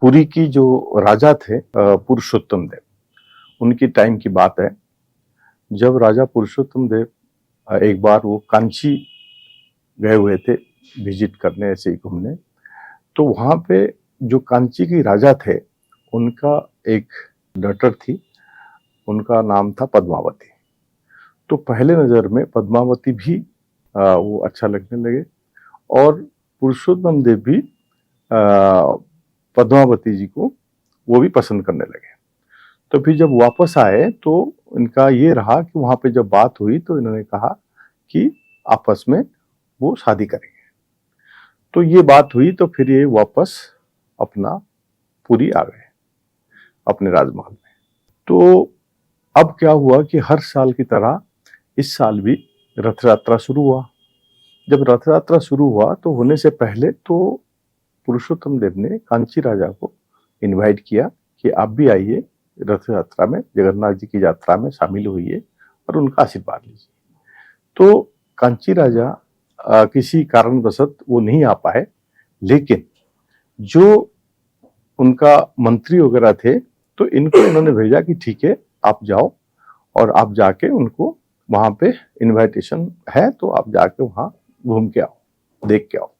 पुरी की जो राजा थे पुरुषोत्तम देव, उनकी टाइम की बात है। जब राजा पुरुषोत्तम देव एक बार वो कांची गए हुए थे विजिट करने, ऐसे ही घूमने। तो वहां पे जो कांची की राजा थे, उनका एक डॉटर थी, उनका नाम था पद्मावती। तो पहले नजर में पद्मावती भी वो अच्छा लगने लगे और पुरुषोत्तम देव भी पद्मावती जी को वो भी पसंद करने लगे। तो फिर जब वापस आए तो इनका ये रहा कि वहां पे जब बात हुई तो इन्होंने कहा कि आपस में वो शादी करेंगे। तो ये बात हुई तो फिर ये वापस अपना पुरी आ गए अपने राजमहल में। तो अब क्या हुआ कि हर साल की तरह इस साल भी रथ यात्रा शुरू हुआ। जब रथ यात्रा शुरू हुआ तो होने से पहले तो पुरुषोत्तम देव ने कांची राजा को इनवाइट किया कि आप भी आइए रथ यात्रा में, जगन्नाथ जी की यात्रा में शामिल हुइए और उनका आशीर्वाद लीजिए। तो कांची राजा किसी कारणवशत वो नहीं आ पाए, लेकिन जो उनका मंत्री वगैरह थे तो इनको इन्होंने भेजा कि ठीक है आप जाओ और आप जाके उनको वहां पे इनविटेशन है तो आप जाके वहां घूम के आओ, देख के आओ।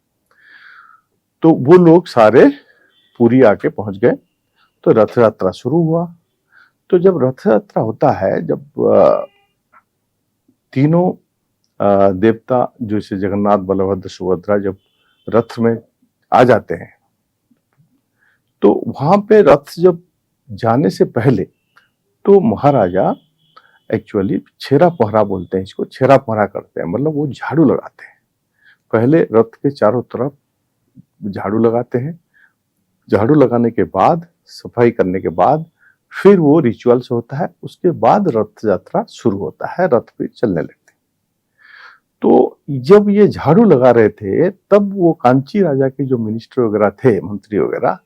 तो वो लोग सारे पुरी आके पहुंच गए। तो रथ यात्रा शुरू हुआ। तो जब रथ यात्रा होता है, जब तीनों देवता जैसे जगन्नाथ, बलभद्र, सुभद्रा जब रथ में आ जाते हैं तो वहां पे रथ जब जाने से पहले तो महाराजा एक्चुअली छेरा पहरा बोलते हैं इसको, छेरा पहरा करते हैं, मतलब वो झाड़ू लगाते हैं। पहले रथ के चारों तरफ झाड़ू लगाते हैं। झाड़ू लगाने के बाद, सफाई करने के बाद फिर वो रिचुअल्स होता है। उसके बाद रथ यात्रा शुरू होता है, रथ पे चलने लगते हैं। तो जब ये झाड़ू लगा रहे थे तब वो कांची राजा के जो मिनिस्टर वगैरह थे, मंत्री वगैरह,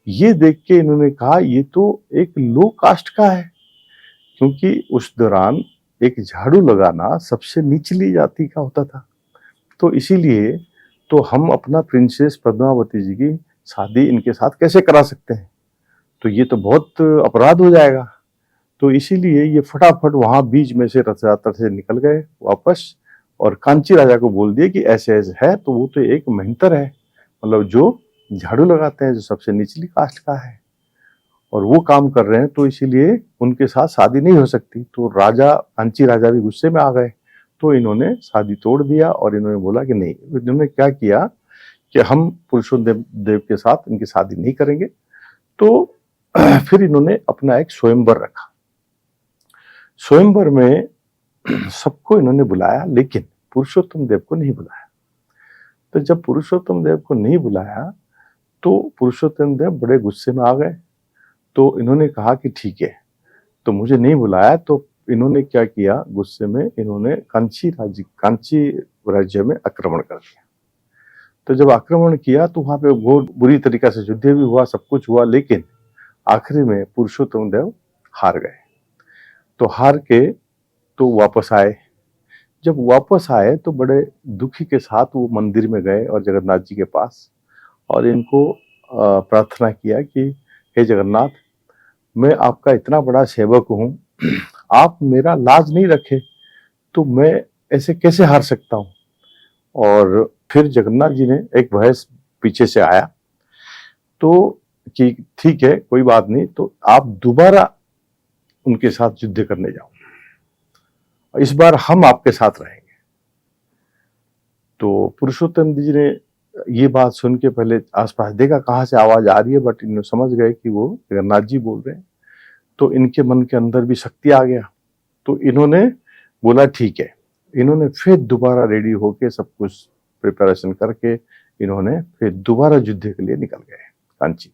ये देख के इन्होंने कहा ये तो एक लो कास्ट का है, क्योंकि उस दौरान एक झाड़ू लगाना सबसे निचली जाति का होता था। तो इसीलिए तो हम अपना प्रिंसेस पद्मावती जी की शादी इनके साथ कैसे करा सकते हैं, तो ये तो बहुत अपराध हो जाएगा। तो इसीलिए ये फटाफट वहां बीच में से रथ यात्रा से निकल गए वापस और कांची राजा को बोल दिए कि ऐसे ऐसे है। तो वो तो एक मेहनतर है, मतलब जो झाड़ू लगाते हैं, जो सबसे निचली कास्ट का है और वो काम कर रहे हैं, तो इसीलिए उनके साथ शादी नहीं हो सकती। तो राजा, कांची राजा भी गुस्से में आ गए। तो इन्होंने शादी तोड़ दिया और इन्होंने बोला कि नहीं, इन्होंने क्या किया कि हम पुरुषोत्तम देव के साथ इनकी शादी नहीं करेंगे। तो फिर इन्होंने अपना एक स्वयंवर रखा। स्वयंवर में सबको इन्होंने बुलाया, लेकिन पुरुषोत्तम देव को नहीं बुलाया। तो जब पुरुषोत्तम देव को नहीं बुलाया तो पुरुषोत्तम देव बड़े गुस्से में आ गए। तो इन्होंने कहा कि ठीक है, तो मुझे नहीं बुलाया। तो इन्होंने क्या किया, गुस्से में इन्होंने कांची राज्य में आक्रमण कर दिया। तो जब आक्रमण किया तो वहां पे बहुत बुरी तरीके से युद्ध भी हुआ, सब कुछ हुआ, लेकिन आखिरी में पुरुषोत्तम देव हार गए। तो हार के तो वापस आए। जब वापस आए तो बड़े दुखी के साथ वो मंदिर में गए और जगन्नाथ जी के पास और इनको प्रार्थना किया कि हे जगन्नाथ, मैं आपका इतना बड़ा सेवक हूं, आप मेरा लाज नहीं रखे तो मैं ऐसे कैसे हार सकता हूं। और फिर जगन्नाथ जी ने एक भैंस पीछे से आया तो कि ठीक है कोई बात नहीं, तो आप दोबारा उनके साथ युद्ध करने जाओ, इस बार हम आपके साथ रहेंगे। तो पुरुषोत्तम जी ने ये बात सुन के पहले आसपास देखा कहाँ से आवाज आ रही है, बट इन्होंने समझ गए कि वो जगन्नाथ जी बोल रहे हैं। तो इनके मन के अंदर भी शक्ति आ गया। तो इन्होंने बोला ठीक है। इन्होंने फिर दोबारा रेडी होके सब कुछ प्रिपरेशन करके इन्होंने फिर दोबारा युद्ध के लिए निकल गए कांची।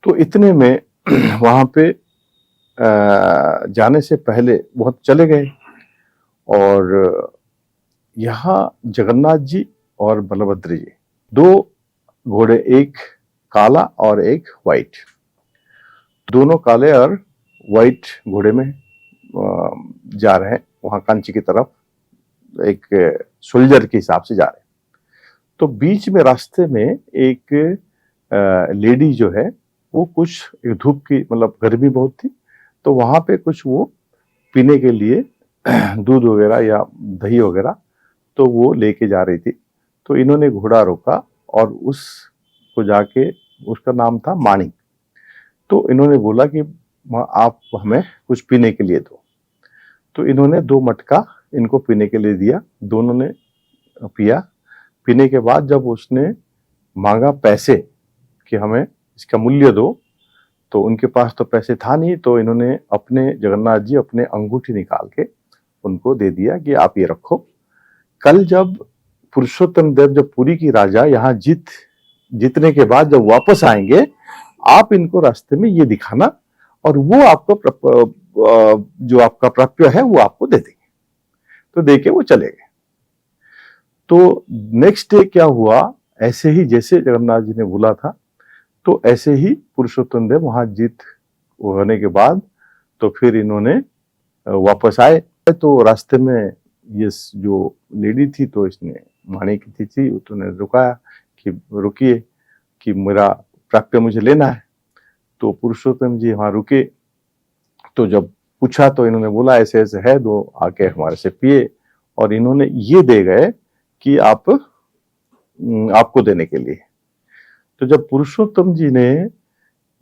तो इतने में वहां पे जाने से पहले बहुत चले गए और यहाँ जगन्नाथ जी और बलभद्र जी, दो घोड़े, एक काला और एक व्हाइट, दोनों काले और व्हाइट घोड़े में जा रहे हैं वहां कांची की तरफ, एक सोल्जर के हिसाब से जा रहे हैं। तो बीच में रास्ते में एक लेडी जो है वो कुछ एक धूप की मतलब गर्मी बहुत थी, तो वहां पे कुछ वो पीने के लिए दूध वगैरह या दही वगैरह तो वो लेके जा रही थी। तो इन्होंने घोड़ा रोका और उसको जाके, उसका नाम था माणिक, तो इन्होंने बोला कि आप हमें कुछ पीने के लिए दो। तो इन्होंने 2 मटका इनको पीने के लिए दिया, दोनों ने पिया। पीने के बाद जब उसने मांगा पैसे कि हमें इसका मूल्य दो, तो उनके पास तो पैसे था नहीं, तो इन्होंने अपने जगन्नाथ जी अपने अंगूठी निकाल के उनको दे दिया कि आप ये रखो। कल जब पुरुषोत्तम देव जब पुरी की राजा यहाँ जीतने के बाद जब वापस आएंगे, आप इनको रास्ते में ये दिखाना और वो आपको जो आपका प्राप्य है वो आपको दे देंगे। तो देके वो चले गए। तो नेक्स्ट डे क्या हुआ, ऐसे ही जैसे जगन्नाथ जी ने बोला था, तो ऐसे ही पुरुषोत्तम देव वहां जीत होने के बाद तो फिर इन्होंने वापस आए। तो रास्ते में ये जो लेडी थी, तो इसने माणिक थी उसने रुकाया कि रुकिए कि मेरा प्राप्य मुझे लेना है। तो पुरुषोत्तम जी वहां रुके, तो जब पूछा तो इन्होंने बोला ऐसे ऐसे है, दो आके हमारे से पिए, और इन्होंने ये दे गए कि आपको देने के लिए। तो जब पुरुषोत्तम जी ने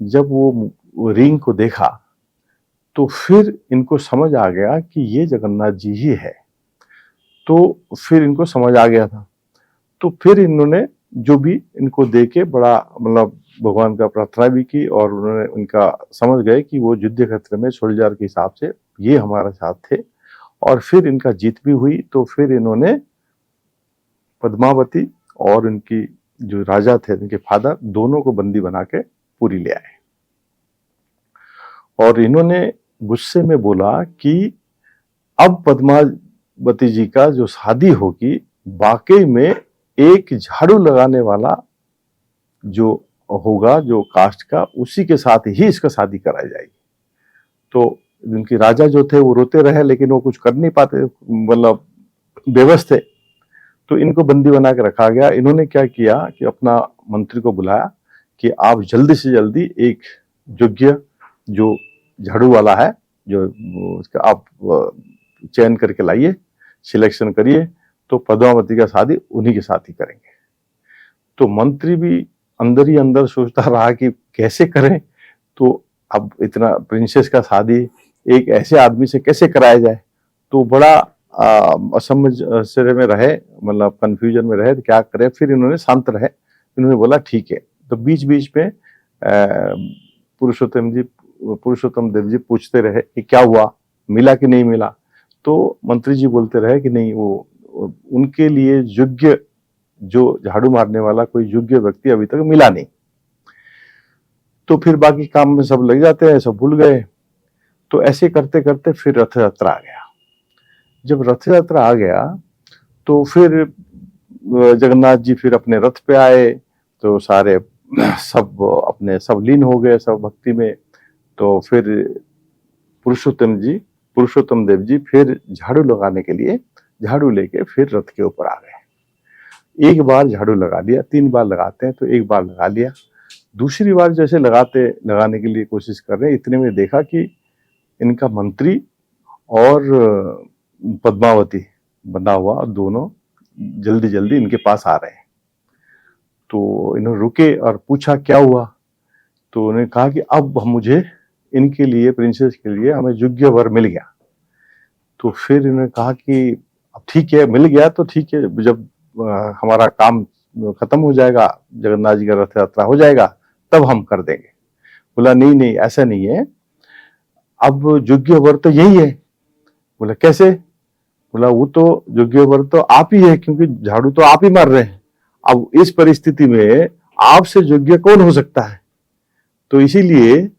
जब वो रिंग को देखा, तो फिर इनको समझ आ गया कि ये जगन्नाथ जी ही है। तो फिर इनको समझ आ गया था, तो फिर इन्होंने जो भी इनको देके बड़ा मतलब भगवान का प्रार्थना भी की, और उन्होंने उनका समझ गए कि वो युद्ध क्षेत्र में सोल्जर के हिसाब से ये हमारे साथ थे, और फिर इनका जीत भी हुई। तो फिर इन्होंने पद्मावती और उनकी जो राजा थे उनके फादर, दोनों को बंदी बना के पुरी ले आए। और इन्होंने गुस्से में बोला कि अब पद्मावती जी का जो शादी होगी, वाकई में एक झाड़ू लगाने वाला जो होगा जो कास्ट का, उसी के साथ ही इसका शादी कराई जाएगी। तो उनके राजा जो थे वो रोते रहे, लेकिन वो कुछ कर नहीं पाते, मतलब बेबस थे। तो इनको बंदी बना के रखा गया। इन्होंने क्या किया कि अपना मंत्री को बुलाया कि आप जल्दी से जल्दी एक योग्य जो झाड़ू वाला है, जो उसका आप चयन करके लाइए, सिलेक्शन करिए, तो पद्मावती का शादी उन्हीं के साथ ही करेंगे। तो मंत्री भी अंदर ही अंदर सोचता रहा कि कैसे करें, तो अब इतना प्रिंसेस का शादी एक ऐसे आदमी से कैसे कराया जाए। तो बड़ा असमझ से में रहे, मतलब कंफ्यूजन में रहे, तो क्या करे। फिर इन्होंने शांत रहे, इन्होंने बोला ठीक है। तो बीच बीच में पुरुषोत्तम देव जी पूछते रहे कि क्या हुआ, मिला कि नहीं मिला। तो मंत्री जी बोलते रहे कि नहीं, वो उनके लिए योग्य जो झाड़ू मारने वाला कोई योग्य व्यक्ति अभी तक मिला नहीं। तो फिर बाकी काम में सब लग जाते हैं, सब भूल गए। तो ऐसे करते करते फिर रथ यात्रा आ गया। जब रथ यात्रा आ गया तो फिर जगन्नाथ जी फिर अपने रथ पे आए, तो सारे सब अपने सब लीन हो गए सब भक्ति में। तो फिर पुरुषोत्तम देव जी फिर झाड़ू लगाने के लिए झाड़ू लेके फिर रथ के ऊपर आ गए। एक बार झाड़ू लगा लिया, 3 बार लगाते हैं तो एक बार लगा लिया। दूसरी बार जैसे लगाने के लिए कोशिश कर रहे हैं, इतने में देखा कि इनका मंत्री और पद्मावती बना हुआ दोनों जल्दी जल्दी इनके पास आ रहे हैं। तो इन्होंने रुके और पूछा क्या हुआ। तो उन्होंने कहा कि अब मुझे इनके लिए, प्रिंसेस के लिए हमें योग्य वर मिल गया। तो फिर इन्होंने कहा कि अब ठीक है, मिल गया तो ठीक है, जब हमारा काम खत्म हो जाएगा, जगन्नाथ जी का रथ यात्रा हो जाएगा, तब हम कर देंगे। बोला नहीं नहीं, ऐसा नहीं है, अब योग्य वर तो यही है। बोला कैसे। बोला वो तो योग्य वर तो आप ही है, क्योंकि झाड़ू तो आप ही मार रहे हैं। अब इस परिस्थिति में आपसे योग्य कौन हो सकता है। तो इसीलिए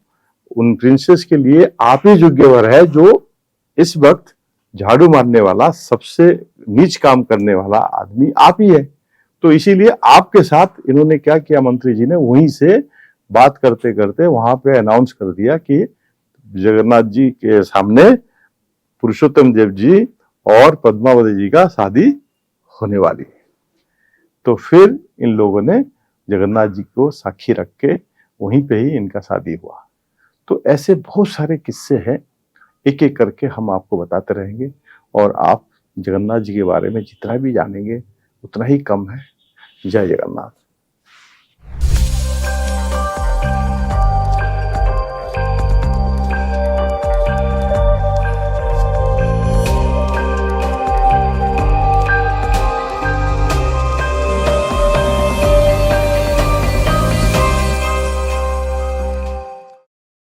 उन प्रिंसेस के लिए आप ही योग्य वर है, जो इस वक्त झाड़ू मारने वाला, सबसे नीच काम करने वाला आदमी आप ही है। तो इसीलिए आपके साथ इन्होंने क्या किया, मंत्री जी ने वहीं से बात करते करते वहां पे अनाउंस कर दिया कि जगन्नाथ जी के सामने पुरुषोत्तम देव जी और पद्मावती जी का शादी होने वाली है। तो फिर इन लोगों ने जगन्नाथ जी को साक्षी रख के वहीं पे ही इनका शादी हुआ। तो ऐसे बहुत सारे किस्से हैं, एक एक करके हम आपको बताते रहेंगे और आप जगन्नाथ जी के बारे में जितना भी जानेंगे उतना ही कम है। जय जगन्नाथ।